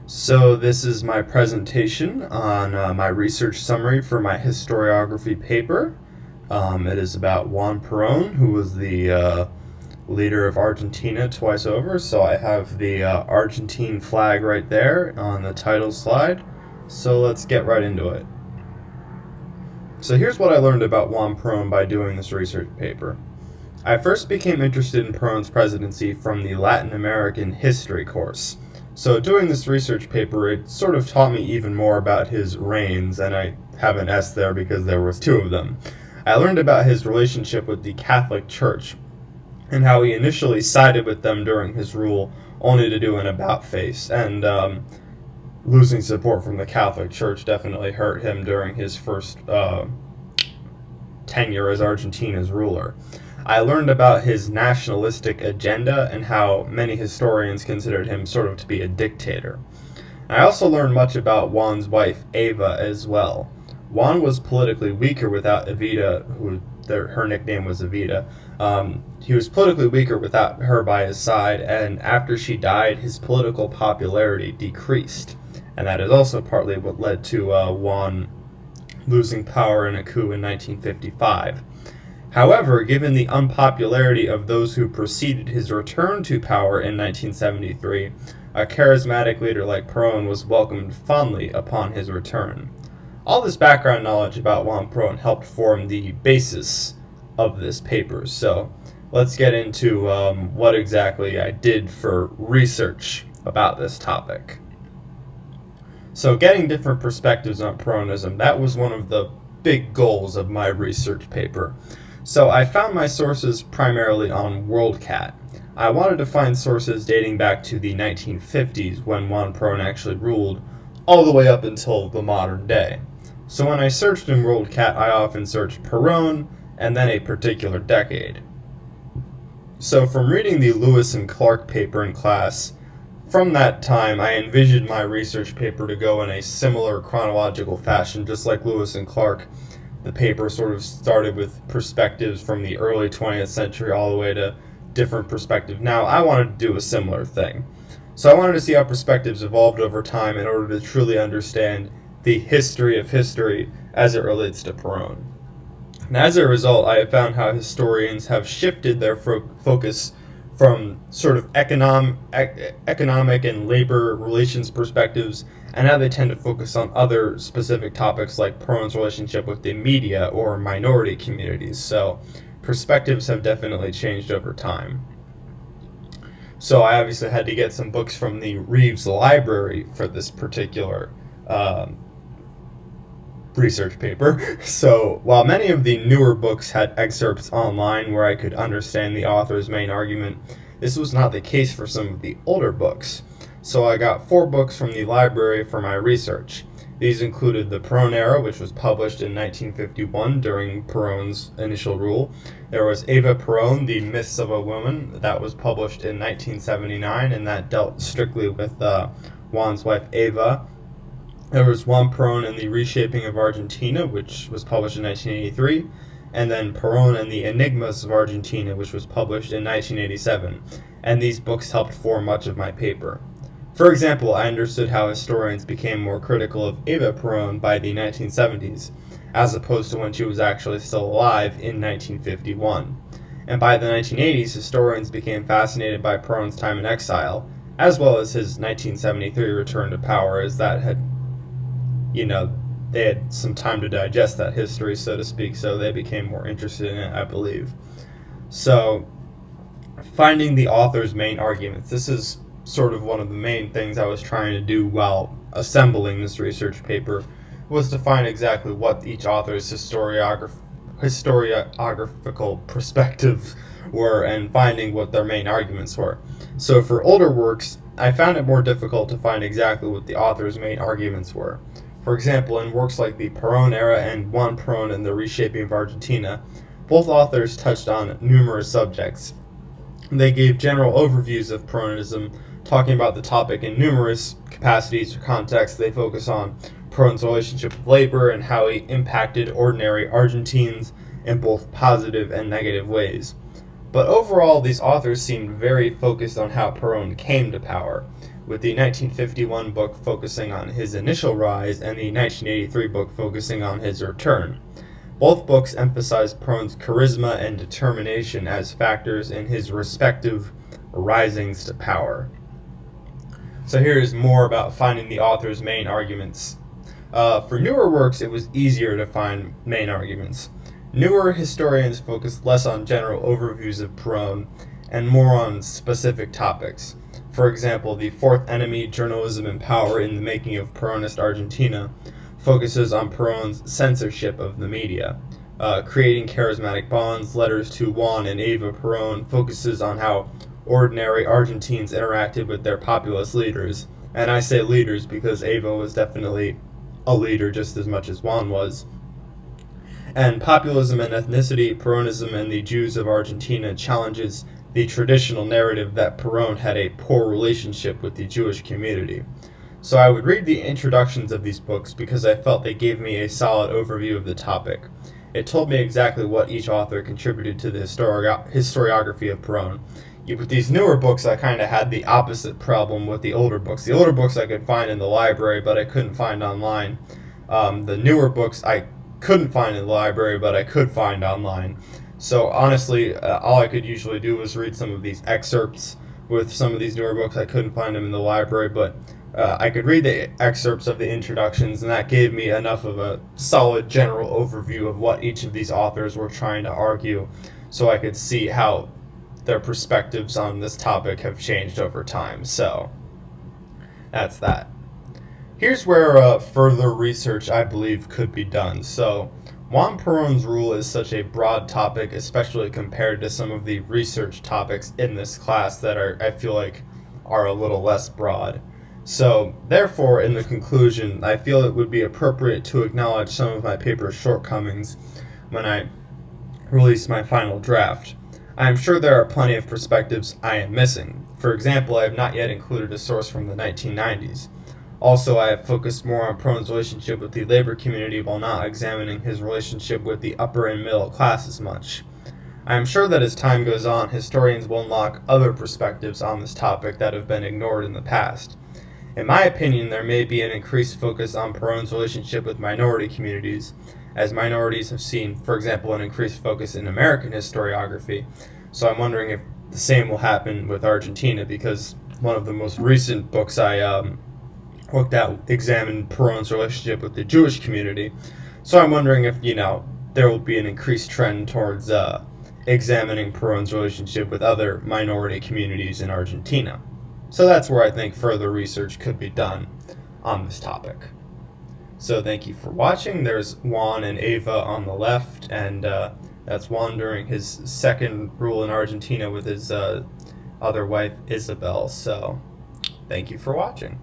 So this is my presentation on my research summary for my historiography paper. It is about Juan Peron, who was the leader of Argentina twice over. So I have the Argentine flag right there on the title slide. So let's get right into it. So here's what I learned about Juan Peron by doing this research paper. I first became interested in Peron's presidency from the Latin American history course. So doing this research paper, it sort of taught me even more about his reigns, and I have an S there because there was two of them. I learned about his relationship with the Catholic Church, and how he initially sided with them during his rule, only to do an about-face, and losing support from the Catholic Church definitely hurt him during his first tenure as Argentina's ruler. I learned about his nationalistic agenda and how many historians considered him sort of to be a dictator. I also learned much about Juan's wife, Eva, as well. Juan was politically weaker without Evita, her nickname was Evita. He was politically weaker without her by his side, and after she died, his political popularity decreased. And that is also partly what led to Juan losing power in a coup in 1955. However, given the unpopularity of those who preceded his return to power in 1973, a charismatic leader like Peron was welcomed fondly upon his return. All this background knowledge about Juan Peron helped form the basis of this paper. So let's get into what exactly I did for research about this topic. So getting different perspectives on Peronism, that was one of the big goals of my research paper. So I found my sources primarily on WorldCat. I wanted to find sources dating back to the 1950s when Juan Peron actually ruled, all the way up until the modern day. So when I searched in WorldCat, I often searched Peron and then a particular decade. So from reading the Lewis and Clark paper in class, from that time I envisioned my research paper to go in a similar chronological fashion, just like Lewis and Clark. The paper sort of started with perspectives from the early 20th century all the way to different perspectives. Now, I wanted to do a similar thing. So I wanted to see how perspectives evolved over time in order to truly understand the history of history as it relates to Peron. And as a result, I have found how historians have shifted their focus from sort of economic and labor relations perspectives, and now they tend to focus on other specific topics like Peron's relationship with the media or minority communities. So perspectives have definitely changed over time. So I obviously had to get some books from the Reeves Library for this particular research paper. So while many of the newer books had excerpts online where I could understand the author's main argument, this was not the case for some of the older books. So I got 4 books from the library for my research. These included The Peron Era, which was published in 1951 during Peron's initial rule. There was Eva Peron, The Myths of a Woman, that was published in 1979, and that dealt strictly with Juan's wife Eva. There was Juan Peron and the Reshaping of Argentina, which was published in 1983, and then Peron and the Enigmas of Argentina, which was published in 1987, and these books helped form much of my paper. For example, I understood how historians became more critical of Eva Peron by the 1970s, as opposed to when she was actually still alive in 1951. And by the 1980s, historians became fascinated by Peron's time in exile, as well as his 1973 return to power, as that had they had some time to digest that history, so to speak, so they became more interested in it, I believe. So, finding the author's main arguments. This is sort of one of the main things I was trying to do while assembling this research paper, was to find exactly what each author's historiographical perspectives were and finding what their main arguments were. So for older works, I found it more difficult to find exactly what the author's main arguments were. For example, in works like the Peron Era and Juan Peron and the Reshaping of Argentina, both authors touched on numerous subjects. They gave general overviews of Peronism, talking about the topic in numerous capacities or contexts. They focus on Peron's relationship with labor and how he impacted ordinary Argentines in both positive and negative ways. But overall, these authors seemed very focused on how Peron came to power, with the 1951 book focusing on his initial rise and the 1983 book focusing on his return. Both books emphasize Peron's charisma and determination as factors in his respective risings to power. So here's more about finding the author's main arguments. For newer works, it was easier to find main arguments. Newer historians focused less on general overviews of Peron and more on specific topics. For example, The Fourth Enemy, Journalism and Power in the Making of Peronist Argentina focuses on Peron's censorship of the media. Creating Charismatic Bonds, Letters to Juan and Eva Peron focuses on how ordinary Argentines interacted with their populist leaders. And I say leaders because Eva was definitely a leader just as much as Juan was. And Populism and Ethnicity, Peronism and the Jews of Argentina challenges the traditional narrative that Peron had a poor relationship with the Jewish community. So I would read the introductions of these books because I felt they gave me a solid overview of the topic. It told me exactly what each author contributed to the historiography of Peron. With these newer books, I kind of had the opposite problem with the older books. The older books I could find in the library, but I couldn't find online. The newer books I couldn't find in the library, but I could find online. So honestly, all I could usually do was read some of these excerpts with some of these newer books. I couldn't find them in the library, but I could read the excerpts of the introductions, and that gave me enough of a solid general overview of what each of these authors were trying to argue, so I could see how their perspectives on this topic have changed over time. So that's that. Here's where further research, I believe, could be done. So Juan Peron's rule is such a broad topic, especially compared to some of the research topics in this class that I feel like are a little less broad. So therefore, in the conclusion, I feel it would be appropriate to acknowledge some of my paper's shortcomings when I release my final draft. I am sure there are plenty of perspectives I am missing. For example, I have not yet included a source from the 1990s. Also, I have focused more on Peron's relationship with the labor community while not examining his relationship with the upper and middle classes much. I am sure that as time goes on, historians will unlock other perspectives on this topic that have been ignored in the past. In my opinion, there may be an increased focus on Peron's relationship with minority communities, as minorities have seen, for example, an increased focus in American historiography. So I'm wondering if the same will happen with Argentina, because one of the most recent books I looked at examined Peron's relationship with the Jewish community. So I'm wondering if, there will be an increased trend towards examining Peron's relationship with other minority communities in Argentina. So that's where I think further research could be done on this topic. So thank you for watching. There's Juan and Eva on the left, and that's Juan during his second rule in Argentina with his other wife, Isabel. So thank you for watching.